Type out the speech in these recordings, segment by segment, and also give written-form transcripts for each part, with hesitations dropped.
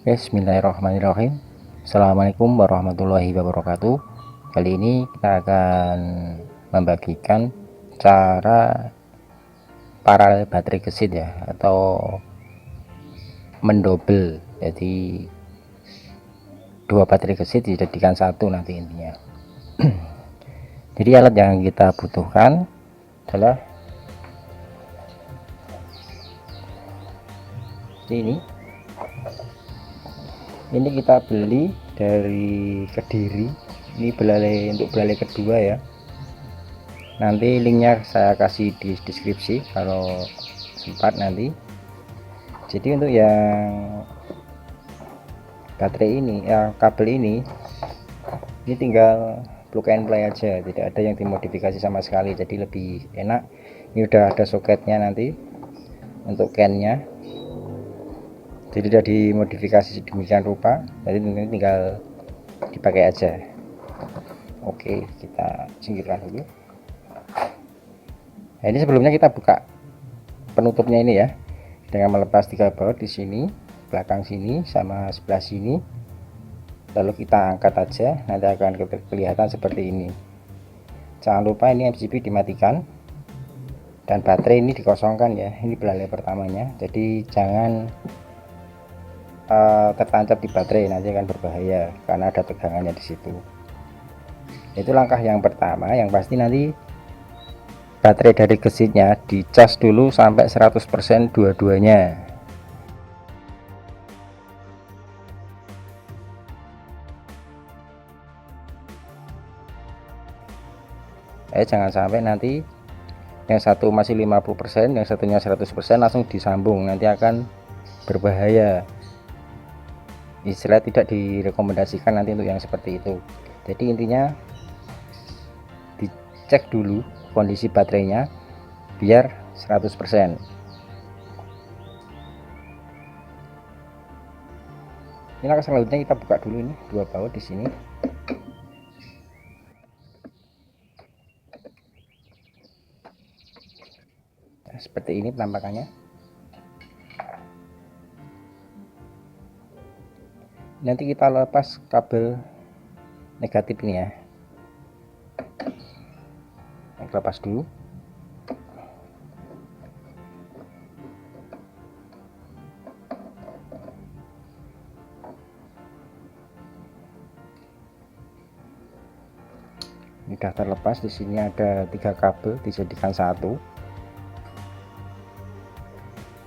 Bismillahirrahmanirrahim. Assalamualaikum warahmatullahi wabarakatuh. Kali ini kita akan membagikan cara paralel baterai gesit ya, atau mendobel. Jadi dua baterai gesit dijadikan satu nanti intinya. Jadi alat yang kita butuhkan adalah ini kita beli dari Kediri. Ini belalai untuk belalai kedua ya. Nanti linknya saya kasih di deskripsi kalau sempat nanti. Jadi untuk yang baterai ini ya, kabel ini tinggal plug and play aja, tidak ada yang dimodifikasi sama sekali, jadi lebih enak. Ini udah ada soketnya nanti untuk can-nya, jadi udah dimodifikasi sedemikian rupa, jadi ini tinggal dipakai aja. Oke, kita singkirkan dulu. Nah, ini sebelumnya kita buka penutupnya ini ya, dengan melepas 3 baut di sini, belakang sini sama sebelah sini, lalu kita angkat aja, nanti akan kelihatan seperti ini. Jangan lupa ini MCB dimatikan dan baterai ini dikosongkan ya. Ini belalai pertamanya, jadi jangan tertancap di baterai, nanti akan berbahaya karena ada tegangannya di situ. Itu langkah yang pertama. Yang pasti nanti baterai dari gesitnya dicas dulu sampai 100% dua-duanya. Jangan sampai nanti yang satu masih 50%, yang satunya 100% langsung disambung, nanti akan berbahaya. Istilah tidak direkomendasikan nanti untuk yang seperti itu. Jadi intinya dicek dulu kondisi baterainya biar 100%. Ini langkah selanjutnya, kita buka dulu ini 2 baut di sini. Nah, seperti ini penampakannya. Nanti kita lepas kabel negatif ini ya. Lepas dulu. Ini sudah terlepas. Di sini ada 3 kabel dijadikan satu,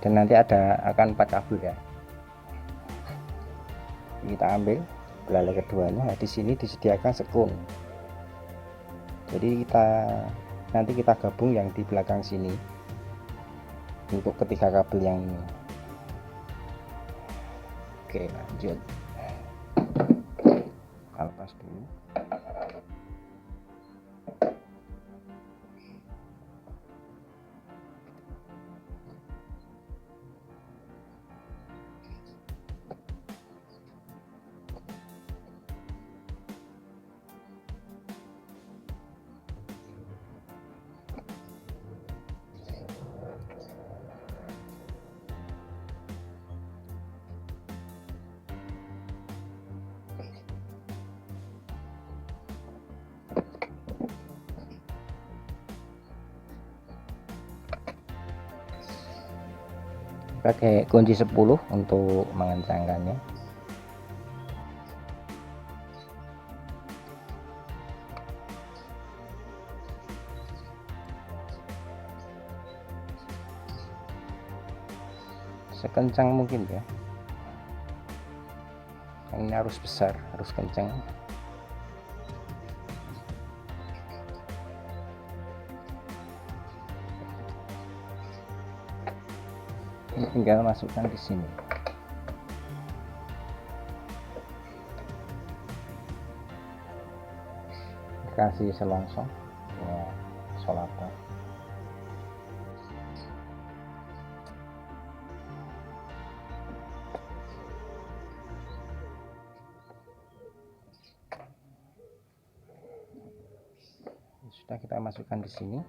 dan nanti akan 4 kabel ya. Kita ambil belalai keduanya. Nah, di sini disediakan sekun, jadi nanti kita gabung yang di belakang sini untuk ketiga kabel yang ini. Oke, lanjut. Kita lepas dulu. Pakai kunci 10 untuk mengencangkannya. Sekencang mungkin ya, ini harus besar, harus kencang. Ini tinggal masukkan di sini. Kasih selongsong ya, solator. Sudah kita masukkan di sini.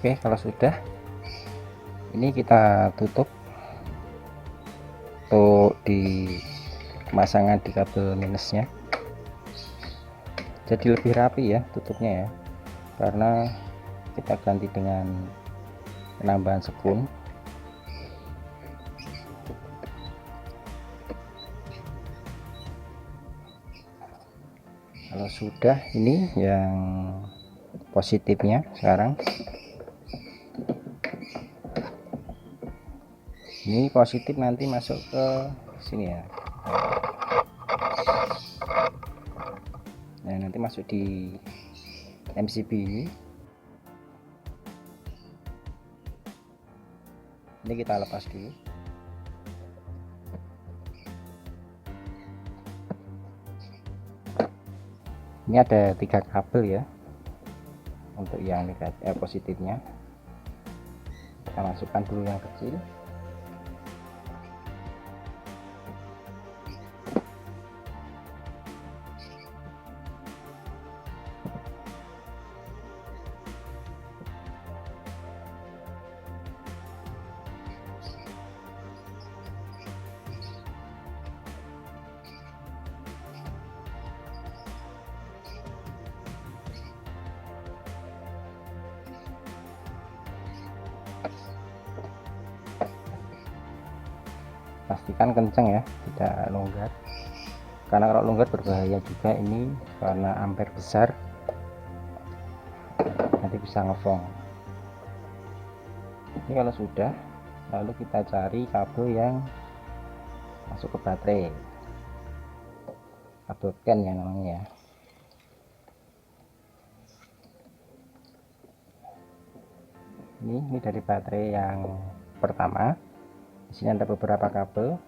Oke, kalau sudah, ini kita tutup untuk di pemasangan di kabel minusnya, jadi lebih rapi ya tutupnya ya, karena kita ganti dengan penambahan sekun. Kalau sudah, ini yang positifnya sekarang. Ini positif nanti masuk ke sini ya. Nah, nanti masuk di MCB ini. Ini kita lepas dulu. Ini ada 3 kabel ya untuk yang negatif positifnya. Kita masukkan dulu yang kecil. Pastikan kenceng ya, tidak longgar, karena kalau longgar berbahaya juga ini, karena ampere besar nanti bisa ngefong. Ini kalau sudah, lalu kita cari kabel yang masuk ke baterai, kabel CAN ya namanya ya. Ini dari baterai yang pertama. Di sini ada beberapa kabel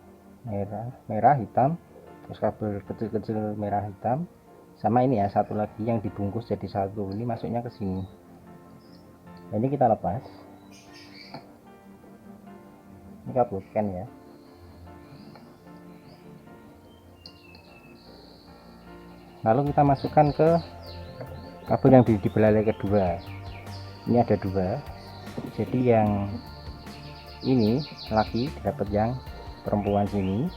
merah hitam, terus kabel kecil-kecil merah hitam, sama ini ya satu lagi yang dibungkus jadi satu, ini masuknya ke sini. Nah, ini kita lepas, ini kabel CAN ya. Lalu kita masukkan ke kabel yang di belalai kedua. Ini ada 2, jadi yang ini laki dapat yang perempuan sini,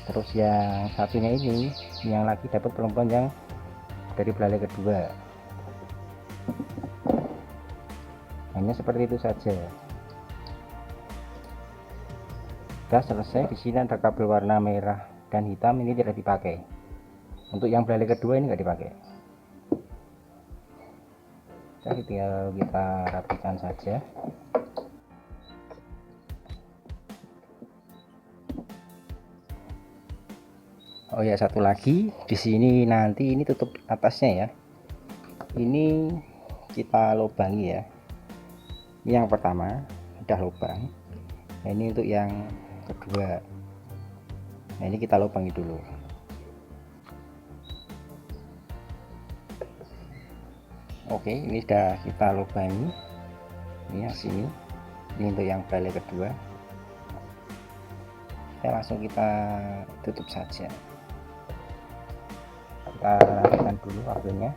terus yang satunya ini yang laki dapat perempuan yang dari belalai kedua. Hanya seperti itu saja. Sudah selesai. Di sini ada kabel warna merah dan hitam, ini tidak dipakai. Untuk yang belalai kedua ini nggak dipakai. Jadi tinggal kita rapikan saja. Oh ya, satu lagi di sini nanti ini tutup atasnya ya. Ini kita lubangi ya. Ini yang pertama udah lubang. Nah, ini untuk yang kedua. Nah, ini kita lubangi dulu. Oke, ini sudah kita lubangi. Ini yang sini. Ini untuk yang belalai kedua. Langsung kita tutup saja. Kita rapikan dulu kabelnya.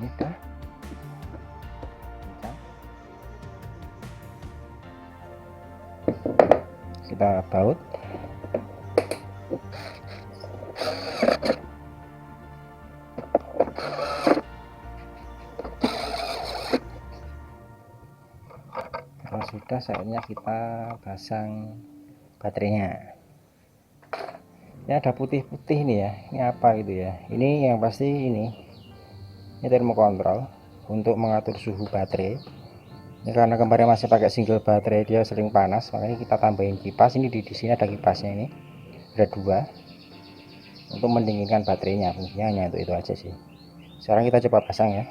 Ini udah kita baut. Kalau sudah, saatnya kita pasang baterainya. Ini ada putih-putih nih ya, ini apa gitu ya, ini yang pasti ini termokontrol untuk mengatur suhu baterai. Ini karena kemarin masih pakai single baterai, dia sering panas, makanya kita tambahin kipas. Ini di sini ada kipasnya, ini ada 2 untuk mendinginkan baterainya. Fungsinya hanya untuk itu aja sih. Sekarang kita coba pasang ya.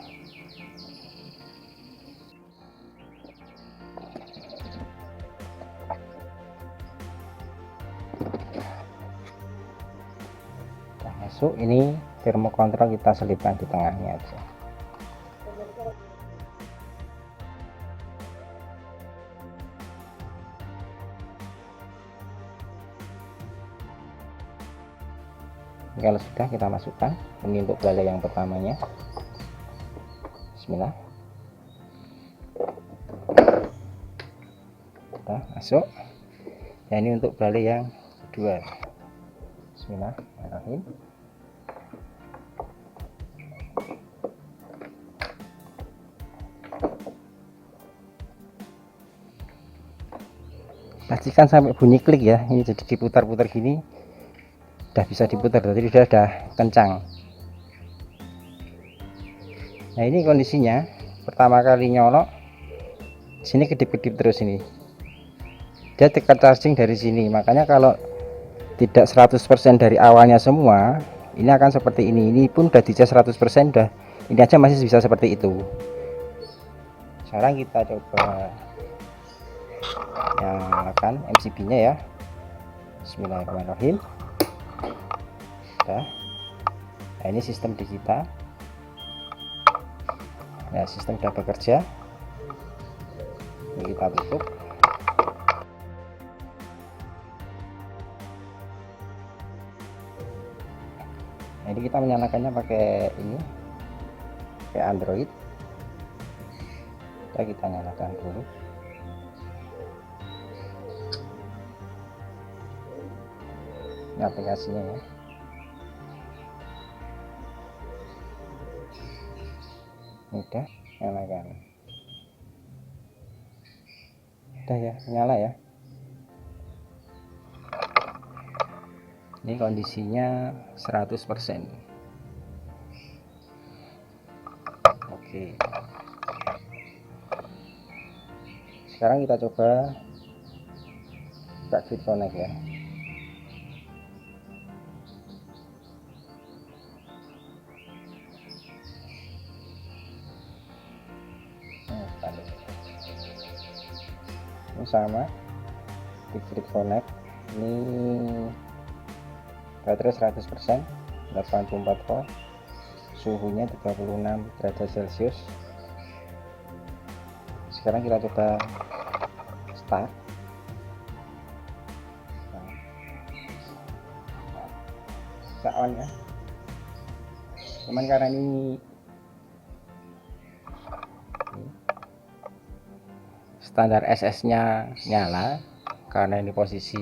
Masuk, ini termokontrol kita selipkan di tengahnya aja. Kalau sudah, kita masukkan. Ini untuk balai yang pertamanya. Bismillah. Kita masuk. Nah, ini untuk balai yang kedua. Bismillahirrahmanirrahim. Pastikan sampai bunyi klik ya. Ini jadi diputar-putar gini, udah bisa diputar, jadi sudah kencang. Nah, ini kondisinya pertama kali nyolok sini kedip-kedip terus, ini dia tekan charging dari sini. Makanya kalau tidak 100% dari awalnya semua, ini akan seperti ini. Ini pun udah dicas 100%, udah ini aja masih bisa seperti itu. Sekarang kita coba nyalakan MCB nya ya. Bismillahirrahmanirrahim. Nah, ini sistem di kita. Nah, sistem sudah bekerja. Ini kita tutup. Nah, ini kita menyalakannya pakai ini, pakai Android. Kita nyalakan dulu. Ini aplikasinya ya. Udah nyalakan. Udah ya, nyala ya. Ini kondisinya 100%. Oke. Sekarang kita coba buka Grid Connect ya. Ini sama di Grid Connect, ini baterai 100%, 84 volt, suhunya 36 derajat Celcius. Sekarang kita coba start. Nah, on ya. Cuman karena ini standar SS nya nyala, karena ini posisi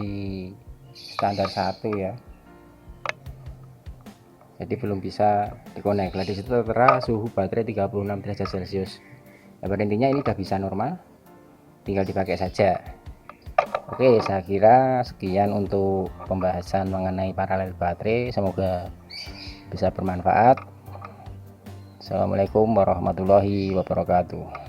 standar 1 ya, jadi belum bisa dikonek. Lah, disitu tertera suhu baterai 36 derajat Celcius. Nah, pada intinya ini udah bisa normal, tinggal dipakai saja. Oke, saya kira sekian untuk pembahasan mengenai paralel baterai, semoga bisa bermanfaat. Assalamualaikum warahmatullahi wabarakatuh.